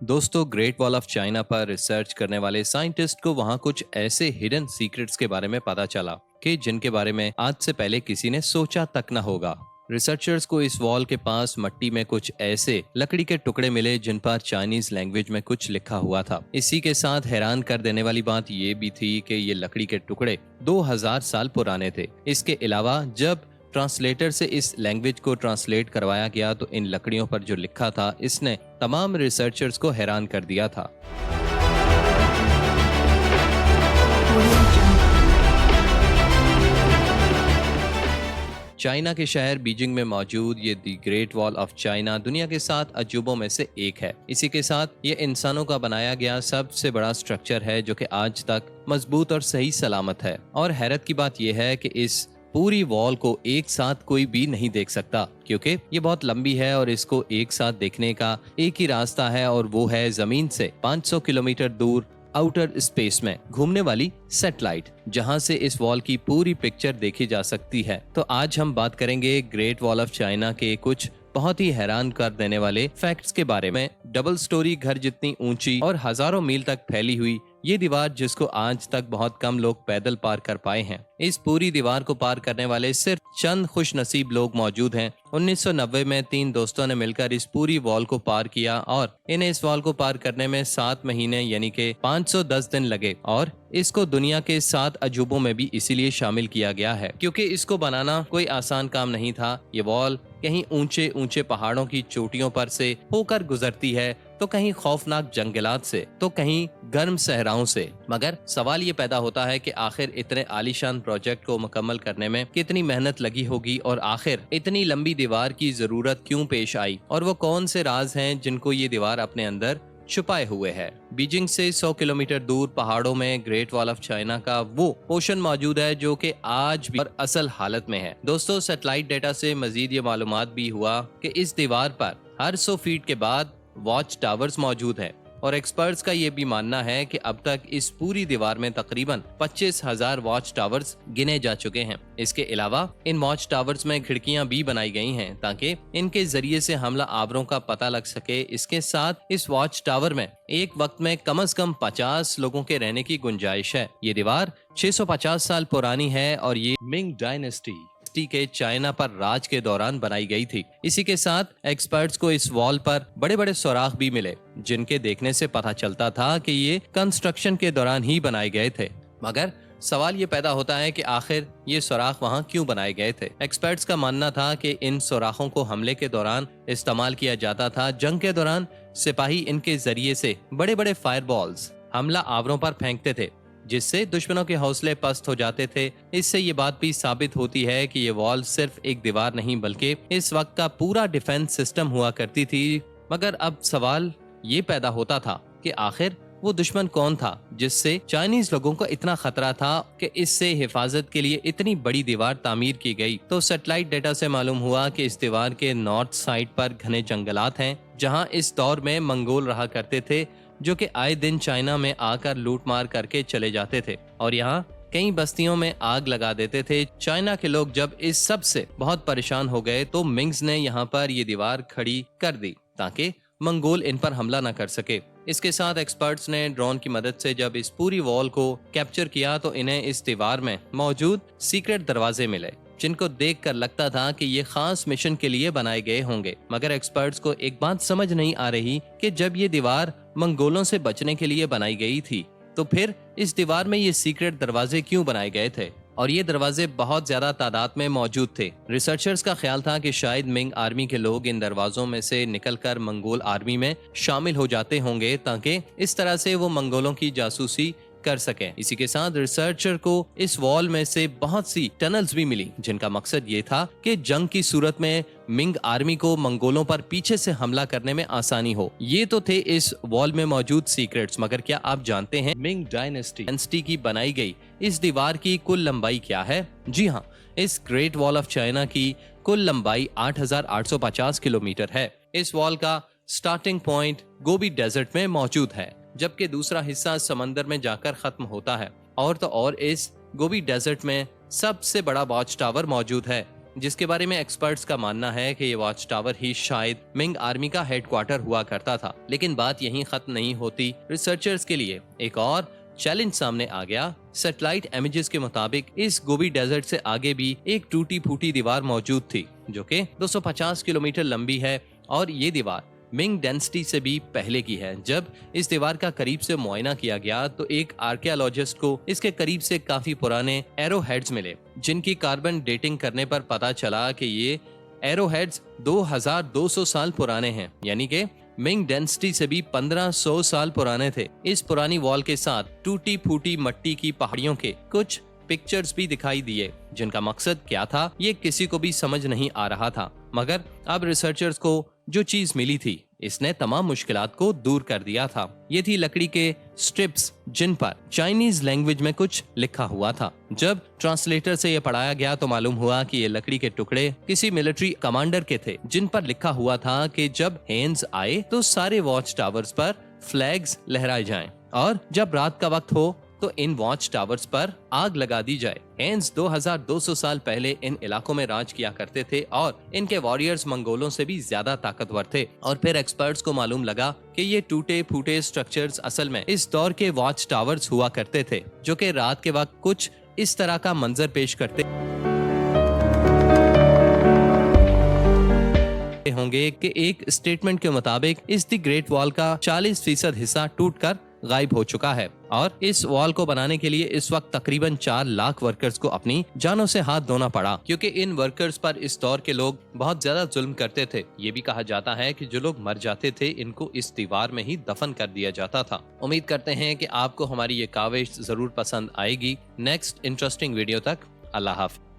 दोस्तों, great wall of China पर research करने वाले साइंटिस्ट को वहां कुछ ऐसे हिडन सीक्रेट्स के बारे में पता चला कि जिनके बारे में आज से पहले किसी ने सोचा तक न होगा। रिसर्चर्स को इस वॉल के पास मट्टी में कुछ ऐसे लकड़ी के टुकड़े मिले जिन पर चाइनीज लैंग्वेज में कुछ लिखा हुआ था। इसी के साथ हैरान कर देने वाली बात ये भी थी कि ये लकड़ी के टुकड़े 2000 साल पुराने थे। इसके अलावा जब ट्रांसलेटर से इस लैंग्वेज को ट्रांसलेट करवाया गया तो इन लकड़ियों पर जो लिखा था इसने तमाम रिसर्चर्स को हैरान कर दिया था। चाइना के शहर बीजिंग में मौजूद ये the great wall of China दुनिया के 7 अजूबों में से एक है। इसी के साथ ये इंसानों का बनाया गया सबसे बड़ा स्ट्रक्चर है जो कि आज तक मजबूत और सही सलामत है। और हैरत की बात यह है कि इस पूरी वॉल को एक साथ कोई भी नहीं देख सकता, क्योंकि ये बहुत लंबी है और इसको एक साथ देखने का एक ही रास्ता है और वो है जमीन से 500 किलोमीटर दूर आउटर स्पेस में घूमने वाली सैटेलाइट, जहां से इस वॉल की पूरी पिक्चर देखी जा सकती है। तो आज हम बात करेंगे ग्रेट वॉल ऑफ चाइना के कुछ बहुत ही हैरान कर देने वाले फैक्ट्स के बारे में। डबल स्टोरी घर जितनी ऊंची और हजारों मील तक फैली हुई ये दीवार, जिसको आज तक बहुत कम लोग पैदल पार कर पाए हैं। इस पूरी दीवार को पार करने वाले सिर्फ चंद खुशनसीब लोग मौजूद हैं। 1990 में 3 दोस्तों ने मिलकर इस पूरी वॉल को पार किया और इन्हें इस वॉल को पार करने में 7 महीने यानी कि 510 दिन लगे। और इसको दुनिया के 7 अजूबों में भी इसीलिए शामिल किया गया है क्योंकि इसको बनाना कोई आसान काम नहीं था। ये वॉल कहीं ऊंचे ऊंचे पहाड़ों की चोटियों पर से होकर गुजरती है, तो कहीं खौफनाक जंगलात से, तो कहीं गर्म सहराओं से। मगर सवाल ये पैदा होता है कि आखिर इतने आलीशान प्रोजेक्ट को मुकम्मल करने में कितनी मेहनत लगी होगी और आखिर इतनी लंबी दीवार की जरूरत क्यों पेश आई, और वो कौन से राज हैं जिनको ये दीवार अपने अंदर छुपाए हुए है। बीजिंग से 100 किलोमीटर दूर पहाड़ों में ग्रेट वॉल ऑफ चाइना का वो पोर्शन मौजूद है जो कि आज भी असल हालत में है। दोस्तों, सैटेलाइट डेटा से मजीद ये मालूमात भी हुआ कि इस दीवार पर हर 100 फीट के बाद वॉच टावर्स मौजूद हैं और एक्सपर्ट्स का ये भी मानना है कि अब तक इस पूरी दीवार में तकरीबन 25,000 वॉच टावर्स गिने जा चुके हैं। इसके अलावा इन वॉच टावर्स में खिड़कियां भी बनाई गई हैं ताकि इनके जरिए से हमला आवरों का पता लग सके। इसके साथ इस वॉच टावर में एक वक्त में कम से कम 50 लोगों के रहने की गुंजाइश है। ये दीवार 650 साल पुरानी है और ये मिंग डायनेस्टी के चाइना पर राज के दौरान बनाई गई थी। इसी के साथ एक्सपर्ट्स को इस वॉल पर बड़े बड़े सुराख भी मिले जिनके देखने से पता चलता था कि ये कंस्ट्रक्शन के दौरान ही बनाए गए थे। मगर सवाल ये पैदा होता है कि आखिर ये सुराख वहां क्यों बनाए गए थे। एक्सपर्ट्स का मानना था कि इन सुराखों को हमले के दौरान इस्तेमाल किया जाता था। जंग के दौरान सिपाही इनके जरिए से बड़े बड़े फायरबॉल्स हमला आवरों पर फेंकते थे जिससे दुश्मनों के हौसले पस्त हो जाते थे। इससे ये बात भी साबित होती है कि ये वॉल सिर्फ एक दीवार नहीं बल्कि इस वक्त का पूरा डिफेंस सिस्टम हुआ करती थी। मगर अब सवाल ये पैदा होता था कि आखिर वो दुश्मन कौन था जिससे चाइनीज लोगों को इतना खतरा था कि इससे हिफाजत के लिए इतनी बड़ी दीवार तामीर की गई। तो सैटेलाइट डेटा से मालूम हुआ कि इस दीवार के नॉर्थ साइड पर घने जंगलात हैं जहां इस दौर में मंगोल रहा करते थे जो कि आए दिन चाइना में आकर लूट मार करके चले जाते थे और यहाँ कई बस्तियों में आग लगा देते थे। चाइना के लोग जब इस सब से बहुत परेशान हो गए तो मिंग्स ने यहाँ पर ये दीवार खड़ी कर दी ताकि मंगोल इन पर हमला न कर सके। इसके साथ एक्सपर्ट्स ने ड्रोन की मदद से जब इस पूरी वॉल को कैप्चर किया तो इन्हें इस दीवार में मौजूद सीक्रेट दरवाजे मिले जिनको देखकर लगता था कि ये खास मिशन के लिए बनाए गए होंगे। मगर एक्सपर्ट्स को एक बात समझ नहीं आ रही कि जब ये दीवार मंगोलों से बचने के लिए बनाई गई थी तो फिर इस दीवार में ये सीक्रेट दरवाजे क्यों बनाए गए थे और ये दरवाजे बहुत ज्यादा तादाद में मौजूद थे। रिसर्चर्स का ख्याल था कि शायद मिंग आर्मी के लोग इन दरवाजों में से निकलकर मंगोल आर्मी में शामिल हो जाते होंगे ताकि इस तरह से वो मंगोलों की जासूसी कर सकें। इसी के साथ रिसर्चर को इस वॉल में से बहुत सी टनल्स भी मिली जिनका मकसद ये था कि जंग की सूरत में मिंग आर्मी को मंगोलों पर पीछे से हमला करने में आसानी हो। ये तो थे इस वॉल में मौजूद सीक्रेट्स। मगर क्या आप जानते हैं मिंग डायनेस्टी की बनाई गई इस दीवार की कुल लंबाई क्या है? जी हाँ, इस ग्रेट वॉल ऑफ चाइना की कुल लंबाई 8,850 किलोमीटर है। इस वॉल का स्टार्टिंग पॉइंट गोबी डेजर्ट में मौजूद है जबकि दूसरा हिस्सा समंदर में जाकर खत्म होता है। और तो और इस गोबी डेजर्ट में सबसे बड़ा वॉच टावर मौजूद है जिसके बारे में एक्सपर्ट्स का मानना है कि ये वॉच टावर ही शायद मिंग आर्मी का हेडक्वार्टर हुआ करता था। लेकिन बात यहीं खत्म नहीं होती। रिसर्चर्स के लिए एक और चैलेंज सामने आ गया। सैटेलाइट इमेजेस के मुताबिक इस गोबी डेजर्ट से आगे भी एक टूटी फूटी दीवार मौजूद थी जो कि 250 किलोमीटर लंबी है और ये दीवार मिंग डेंसिटी से भी पहले की है। जब इस दीवार का करीब से मुआयना किया गया तो एक आर्कियोलॉजिस्ट को इसके करीब से काफी पुराने एरो हेड्स मिले, जिनकी कार्बन डेटिंग करने पर पता चला कि ये एरो हेड्स 2200 साल पुराने हैं, यानी कि मिंग डेंसिटी से भी 1500 साल पुराने थे। इस पुरानी वॉल के साथ टूटी फूटी मट्टी की पहाड़ियों के कुछ पिक्चर्स भी दिखाई दिए, जिनका मकसद क्या था ये किसी को भी समझ नहीं आ रहा था। मगर अब रिसर्चर्स को जो चीज मिली थी इसने तमाम मुश्किलात को दूर कर दिया था। ये थी लकड़ी के स्ट्रिप्स जिन पर चाइनीज लैंग्वेज में कुछ लिखा हुआ था। जब ट्रांसलेटर से ये पढ़ाया गया तो मालूम हुआ कि ये लकड़ी के टुकड़े किसी मिलिट्री कमांडर के थे, जिन पर लिखा हुआ था कि जब हेन्स आए तो सारे वॉच टावर्स पर फ्लैग्स लहराए जाएं और जब रात का वक्त हो तो इन वॉच टावर्स पर आग लगा दी जाए। हेन्स 2200 साल पहले इन इलाकों में राज किया करते थे और इनके वॉरियर्स मंगोलों से भी ज्यादा ताकतवर थे। और फिर एक्सपर्ट्स को मालूम लगा कि ये टूटे फूटे स्ट्रक्चर्स असल में इस दौर के वॉच टावर्स हुआ करते थे, जो कि रात के वक्त कुछ इस तरह का मंजर पेश करते होंगे कि एक स्टेटमेंट के मुताबिक इस दी ग्रेट वॉल का 40% हिस्सा टूटकर गायब हो चुका है और इस वॉल को बनाने के लिए इस वक्त तकरीबन 4 लाख वर्कर्स को अपनी जानों से हाथ धोना पड़ा, क्योंकि इन वर्कर्स पर इस दौर के लोग बहुत ज्यादा जुल्म करते थे। ये भी कहा जाता है कि जो लोग मर जाते थे इनको इस दीवार में ही दफन कर दिया जाता था। उम्मीद करते हैं कि आपको हमारी ये काविश जरूर पसंद आएगी। नेक्स्ट इंटरेस्टिंग वीडियो तक अल्लाह हाफ़िज़।